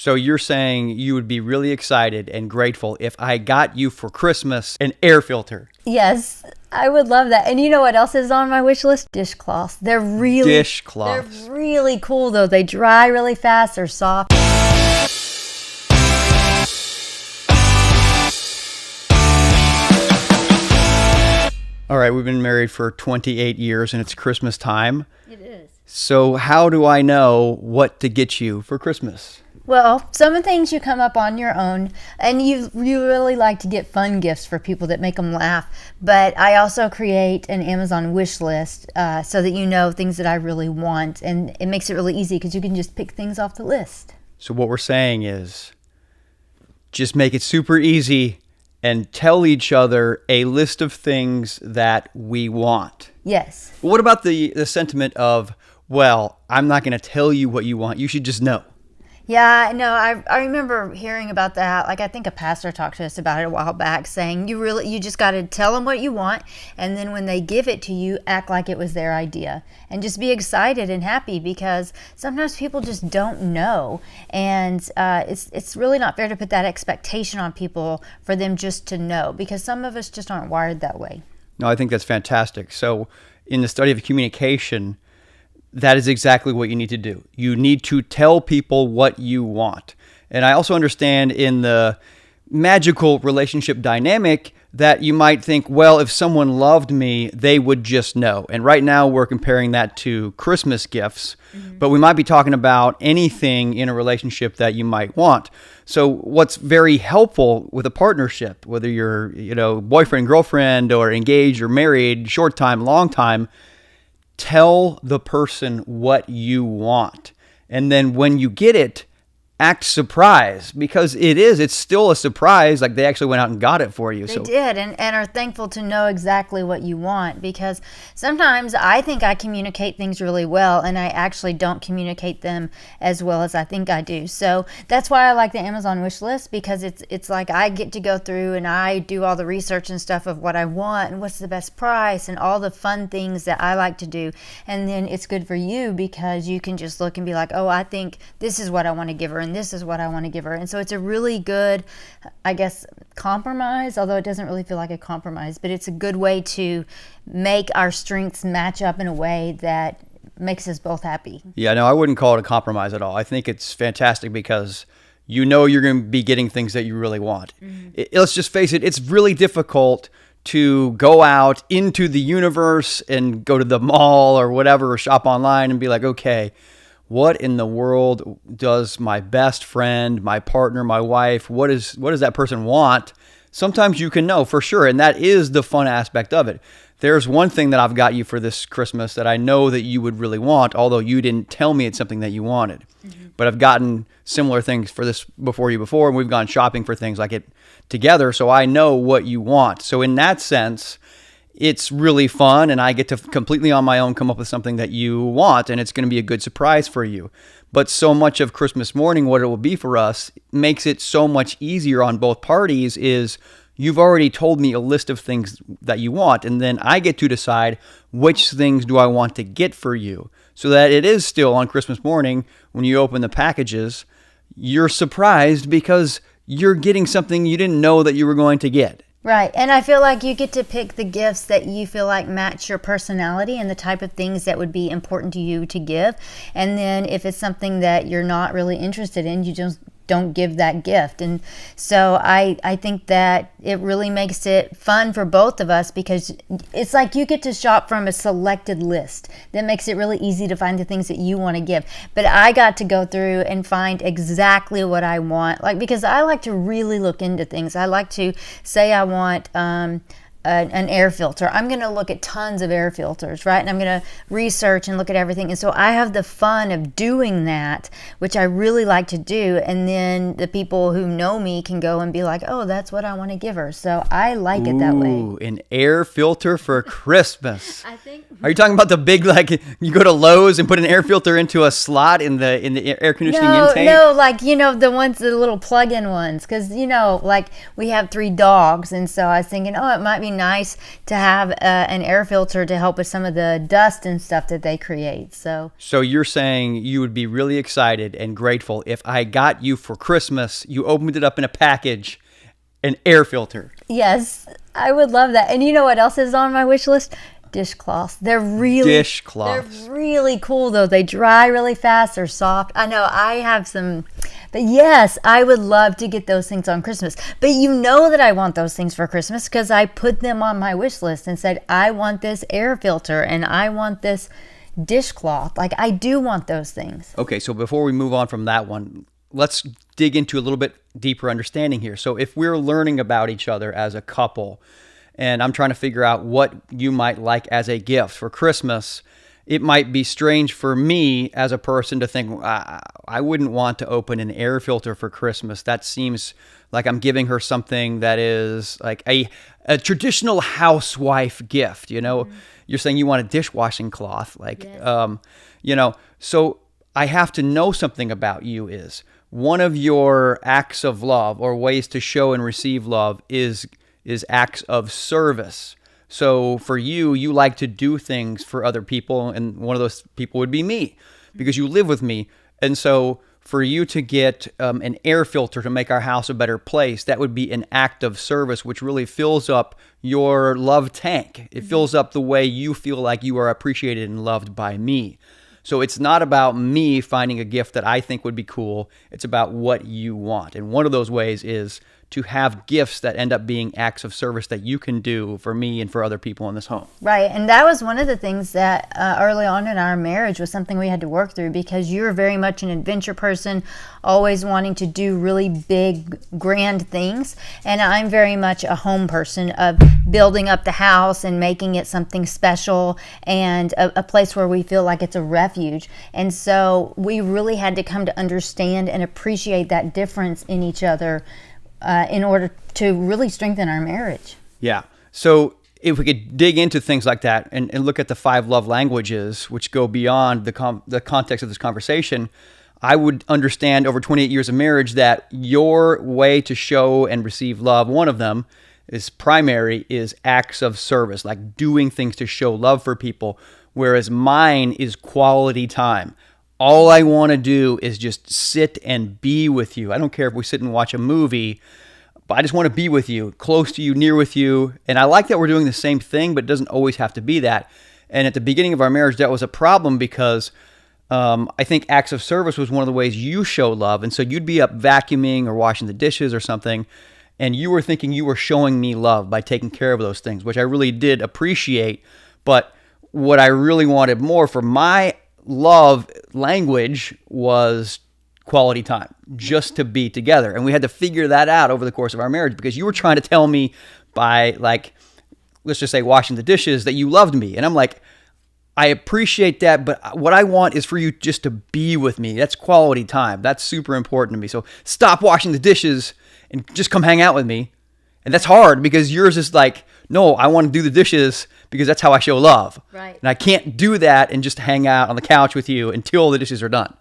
So you're saying you would be really excited and grateful if I got you for Christmas an air filter. Yes, I would love that. And you know what else is on my wish list? Dishcloths. Dishcloths. They're really cool though. They dry really fast. They're soft. All right, we've been married for 28 years and it's Christmas time. It is. So how do I know what to get you for Christmas? Well, some of the things you come up on your own, and you really like to get fun gifts for people that make them laugh. But I also create an Amazon wish list so that you know things that I really want, and it makes it really easy because you can just pick things off the list. So what we're saying is just make it super easy and tell each other a list of things that we want. Yes. What about the sentiment of, well, I'm not going to tell you what you want. You should just know. Yeah, no, I remember hearing about that. Like, I think a pastor talked to us about it a while back, saying you just got to tell them what you want, and then when they give it to you, act like it was their idea, and just be excited and happy, because sometimes people just don't know, and it's really not fair to put that expectation on people for them just to know, because some of us just aren't wired that way. No, I think that's fantastic. So in the study of communication, that is exactly what you need to do. You need to tell people what you want. And I also understand in the magical relationship dynamic that you might think, well, if someone loved me, they would just know. And right now we're comparing that to Christmas gifts, but we might be talking about anything in a relationship that you might want. So what's very helpful with a partnership, whether you're, boyfriend, girlfriend, or engaged or married, short time, long time, tell the person what you want. And then when you get it, act surprised, because it's still a surprise. Like, they actually went out and got it for you. They did, and are thankful to know exactly what you want, because sometimes I think I communicate things really well, and I actually don't communicate them as well as I think I do. So that's why I like the Amazon wish list, because it's like I get to go through and I do all the research and stuff of what I want and what's the best price and all the fun things that I like to do. And then it's good for you because you can just look and be like, oh, I think this is what I want to give her, and this is what I want to give her. And so it's a really good, I guess, compromise, although it doesn't really feel like a compromise, but it's a good way to make our strengths match up in a way that makes us both happy. Yeah, no, I wouldn't call it a compromise at all. I think it's fantastic because you're going to be getting things that you really want. Let's just face it, it's really difficult to go out into the universe and go to the mall or whatever, or shop online and be like, okay, what in the world does my best friend, my partner, my wife, what does that person want? Sometimes you can know for sure, and that is the fun aspect of it. There's one thing that I've got you for this Christmas that I know that you would really want, although you didn't tell me it's something that you wanted. But I've gotten similar things for this before, and we've gone shopping for things like it together, so I know what you want. So in that sense, it's really fun, and I get to completely on my own come up with something that you want, and it's going to be a good surprise for you. But so much of Christmas morning, what it will be for us, makes it so much easier on both parties is you've already told me a list of things that you want, and then I get to decide which things do I want to get for you, so that it is still on Christmas morning when you open the packages, you're surprised because you're getting something you didn't know that you were going to get. Right, and I feel like you get to pick the gifts that you feel like match your personality and the type of things that would be important to you to give. And then if it's something that you're not really interested in, you just don't give that gift. And so I think that it really makes it fun for both of us, because it's like you get to shop from a selected list that makes it really easy to find the things that you want to give. But I got to go through and find exactly what I want, like, because I like to really look into things. I like to say I want an air filter. I'm going to look at tons of air filters, right? And I'm going to research and look at everything. And so I have the fun of doing that, which I really like to do. And then the people who know me can go and be like, oh, that's what I want to give her. So I like it that way. Ooh, an air filter for Christmas. I think Are you talking about the big, like, you go to Lowe's and put an air filter into a slot in the air conditioning intake? No, like, the ones, the little plug-in ones. Because, like, we have 3 dogs. And so I was thinking, it might be nice to have an air filter to help with some of the dust and stuff that they create. So you're saying you would be really excited and grateful if I got you for Christmas, you opened it up in a package, an air filter. Yes, I would love that. And you know what else is on my wish list? Dishcloths. They're really cool though. They dry really fast. They're soft. I know I have some, but yes, I would love to get those things on Christmas. But you know that I want those things for Christmas because I put them on my wish list and said, I want this air filter and I want this dishcloth. Like, I do want those things. Okay, so before we move on from that one, let's dig into a little bit deeper understanding here. So if we're learning about each other as a couple, and I'm trying to figure out what you might like as a gift for Christmas, it might be strange for me as a person to think, I wouldn't want to open an air filter for Christmas. That seems like I'm giving her something that is like a traditional housewife gift, Mm-hmm. You're saying you want a dishwashing cloth. Like, yes. So I have to know something about you is one of your acts of love or ways to show and receive love is acts of service. So for you like to do things for other people, and one of those people would be me because you live with me. And so for you to get an air filter to make our house a better place, that would be an act of service, which really fills up your love tank. It fills up the way you feel like you are appreciated and loved by me. So it's not about me finding a gift that I think would be cool. It's about what you want. And one of those ways is to have gifts that end up being acts of service that you can do for me and for other people in this home. Right. And that was one of the things that early on in our marriage was something we had to work through because you're very much an adventure person, always wanting to do really big, grand things. And I'm very much a home person of building up the house and making it something special and a place where we feel like it's a refuge. And so we really had to come to understand and appreciate that difference in each other in order to really strengthen our marriage. Yeah. So if we could dig into things like that and look at the 5 love languages, which go beyond the context of this conversation, I would understand over 28 years of marriage that your way to show and receive love, one of them is primary, is acts of service, like doing things to show love for people, whereas mine is quality time. All I want to do is just sit and be with you. I don't care if we sit and watch a movie, but I just want to be with you, close to you, near with you. And I like that we're doing the same thing, but it doesn't always have to be that. And at the beginning of our marriage, that was a problem because I think acts of service was one of the ways you show love. And so you'd be up vacuuming or washing the dishes or something, and you were thinking you were showing me love by taking care of those things, which I really did appreciate. But what I really wanted more for my love language was quality time, just to be together. And we had to figure that out over the course of our marriage because you were trying to tell me by, like, let's just say washing the dishes that you loved me. And I'm like, I appreciate that, but what I want is for you just to be with me. That's quality time. That's super important to me. So stop washing the dishes and just come hang out with me. And that's hard because yours is like, no, I want to do the dishes because that's how I show love. Right. And I can't do that and just hang out on the couch with you until the dishes are done.